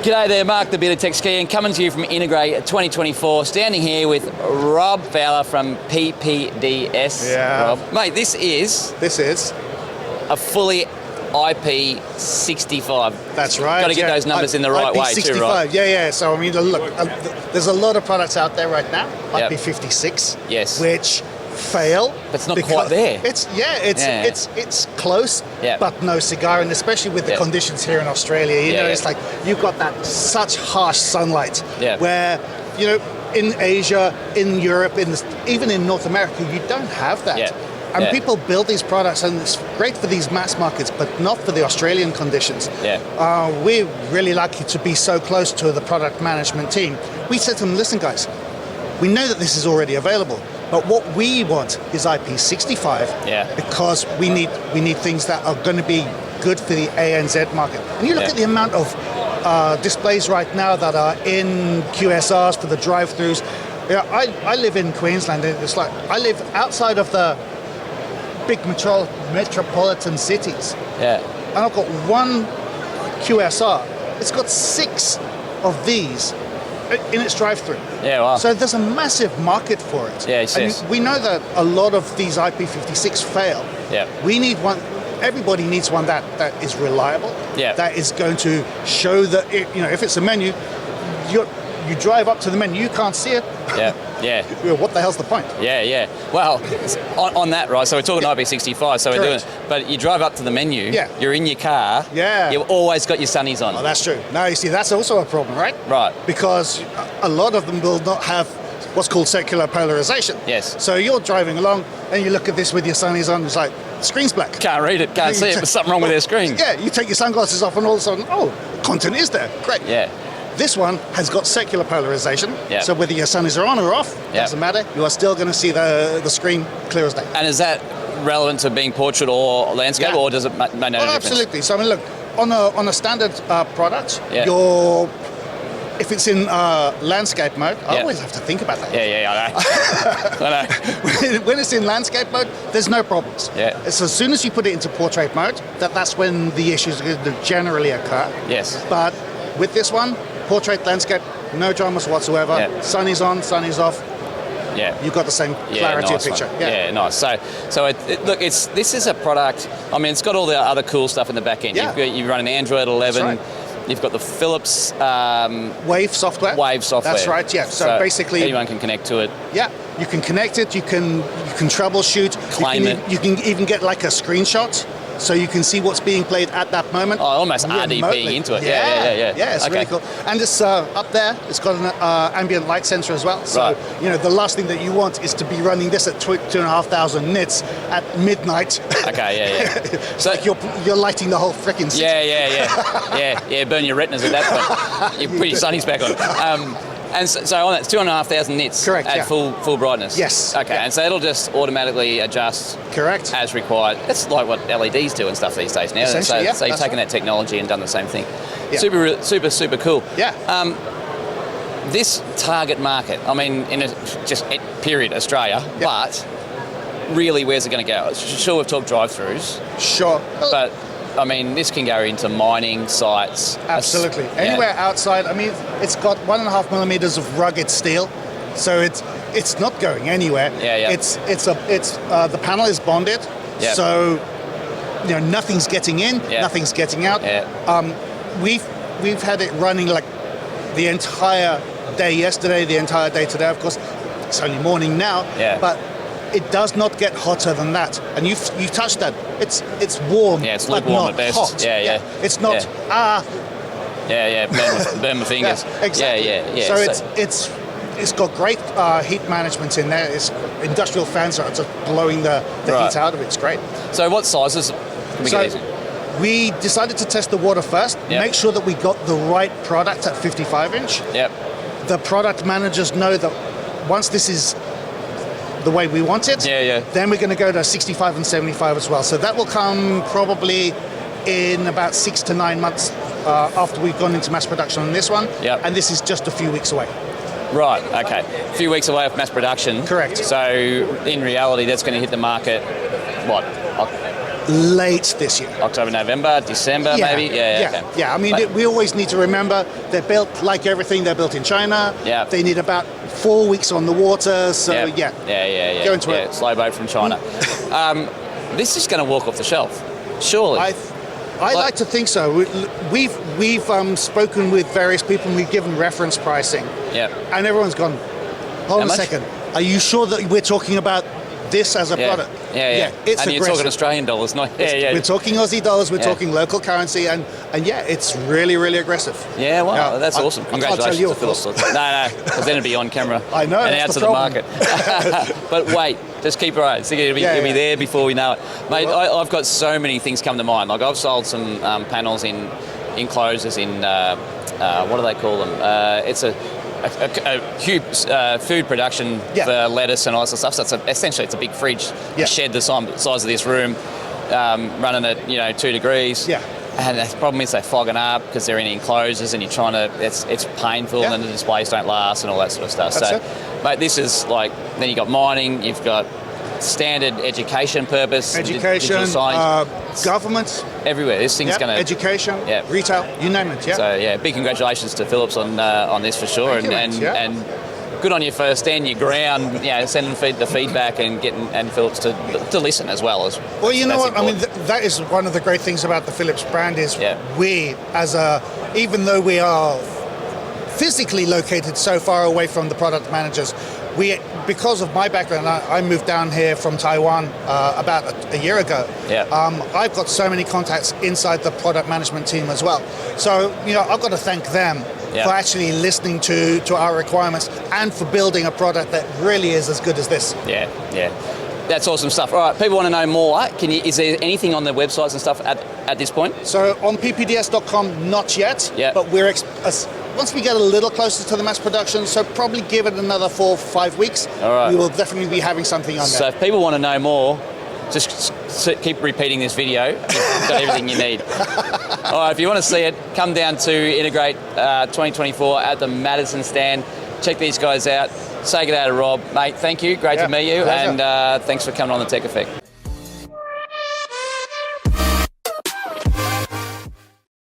G'day there, Mark the Bearded Tech Skier, and coming to you from Integrate 2024, standing here with Rob Fowler from PPDS. Yeah. Rob. Mate, this is a fully IP65. That's right. Got to get those numbers in the right way too, right? Yeah. So I mean, look, there's a lot of products out there right now. Yep. IP56, Yes. which fail. But it's not quite there. It's close, Yep. but no cigar, and especially with the Yep. conditions here in Australia, you know, it's like you've got that such harsh sunlight where, you know, in Asia, in Europe, even in North America, you don't have that. Yeah. And people build these products, and it's great for these mass markets, but not for the Australian conditions. Yeah. We're really lucky to be so close to the product management team. We said to them, listen, guys, we know that this is already available, but what we want is IP65 because we need things that are going to be good for the ANZ market. And you look at the amount of displays right now that are in QSRs for the drive-thrus. Yeah, I live in Queensland, and it's like I live outside of the big metropolitan cities. Yeah. And I've got one QSR. It's got 6 of these in its drive-thru. Yeah, wow. So there's a massive market for it. Yeah, yes. And we know that a lot of these IP56 fail. Yeah. We need one. Everybody needs one that is reliable. Yeah. That is going to show that if it's a menu, you drive up to the menu, you can't see it. Yeah. What the hell's the point? Yeah. Well, on that, right, so we're talking IP65, so we're doing it. But you drive up to the menu, you're in your car, you've always got your sunnies on. Oh, that's true. Now, you see, that's also a problem, right? Right. Because a lot of them will not have what's called secular polarization. Yes. So you're driving along, and you look at this with your sunnies on, it's like, the screen's black. Can't read it, can't see it, there's something wrong with their screen. Yeah, you take your sunglasses off, and all of a sudden, content is there. Great. Yeah. This one has got secular polarization, Yeah. so whether your sunnies are on or off, doesn't matter. You are still going to see the screen clear as day. And is that relevant to being portrait or landscape, or does it make no difference? Absolutely. So I mean, look, on a standard product, if it's in landscape mode, I always have to think about that. Yeah, I know. When it's in landscape mode, there's no problems. Yeah. It's as soon as you put it into portrait mode, that's when the issues generally occur. Yes. But with this one, portrait, landscape, no dramas whatsoever. Yeah. Sunny's on, sunny's off. Yeah. You've got the same clarity nice of picture. One. Yeah, nice. So look, this is a product. I mean, it's got all the other cool stuff in the back end. Yeah. You run an Android 11. That's right. You've got the Philips Wave software. That's right. Yeah. So basically, anyone can connect to it. Yeah. You can connect it. You can troubleshoot. Claim it. You can even get like a screenshot, so you can see what's being played at that moment. Oh, almost RDPing into it. Yeah. Yeah, it's really cool. And it's up there. It's got an ambient light sensor as well. So the last thing that you want is to be running this at 2,500 nits at midnight. Okay. Yeah. So like you're lighting the whole freaking city. Yeah. Burn your retinas at that point. You put your sunnies back on. And so on that, it's 2,500 nits at full brightness. Yes. Okay, and so it'll just automatically adjust. Correct. As required. It's like what LEDs do and stuff these days now. So you've taken that technology and done the same thing. Yeah. Super cool. Yeah. This target market, I mean, period, Australia, but really, where's it going to go? Sure, we've talked drive-thrus. Sure. But I mean, this can go into mining sites. Absolutely. Anywhere outside. I mean, it's got 1.5 millimeters of rugged steel, so it's not going anywhere. Yeah. It's the panel is bonded, so nothing's getting in, nothing's getting out. Yeah. We've had it running like the entire day yesterday, the entire day today. Of course, it's only morning now, but it does not get hotter than that. And you touched that. It's warm. Yeah, it's lukewarm at best. Hot. Yeah. It's not burn my fingers. Yeah, exactly. So it's got great heat management in there. It's industrial fans are just blowing the heat out of it. It's great. So what sizes can we get? We decided to test the water first, make sure that we got the right product at 55-inch. Yep. The product managers know that once this is the way we want it, then we're going to go to 65 and 75 as well. So that will come probably in about 6 to 9 months after we've gone into mass production on this one. Yep. And this is just a few weeks away. Right, okay. A few weeks away of mass production. Correct. So in reality, that's going to hit the market, what, late this year. October, November, December, maybe? Yeah. I mean, we always need to remember they're built, like everything, they're built in China. Yeah. They need about 4 weeks on the water, so Yeah. Go into it. Slow boat from China. This is going to walk off the shelf, surely. I like to think so. We've spoken with various people and we've given reference pricing. Yeah. And everyone's gone, hold on a second, are you sure that we're talking about this as a product? Yeah. It's and aggressive. you're talking Australian dollars, not... We're talking Aussie dollars, we're talking local currency, and it's really, really aggressive. Yeah, wow, that's awesome. Congratulations you, to Philips. No, because then it'd be on camera. I know, and out that's to the the problem. market. But wait, just keep right. It'll be there before we know it. Mate, I've got so many things come to mind. Like I've sold some panels in enclosures in, what do they call them? It's a huge food production for lettuce and all that sort of stuff. So essentially it's a big fridge, a shed the size of this room, running at 2 degrees. Yeah. And the problem is they're fogging up because they're in enclosures and you're trying to, it's painful and the displays don't last and all that sort of stuff. That's so, it. mate, this is like, then you've got mining, you've got standard education purpose, digital science, government, everywhere. This thing's going to education, retail, you name it. Yeah. So big congratulations to Philips on this for sure, and good on you for standing your ground, sending the feedback and Philips to listen as well. Well, you know what? Important. I mean, that is one of the great things about the Philips brand is we, even though we are physically located so far away from the product managers, because of my background, I moved down here from Taiwan about a year ago. I've got so many contacts inside the product management team as well. So, I've got to thank them for actually listening to our requirements and for building a product that really is as good as this. Yeah. That's awesome stuff. All right, people want to know more. Is there anything on the websites and stuff at this point? So on ppds.com, not yet, but we're once we get a little closer to the mass production, so probably give it another 4 or 5 weeks, we will definitely be having something on there. So if people want to know more, just keep repeating this video. You've got everything you need. All right, if you want to see it, come down to Integrate 2024 at the Madison stand. Check these guys out. Say good day to Rob. Mate, thank you. Great to meet you. Pleasure. And thanks for coming on the Tech Effect.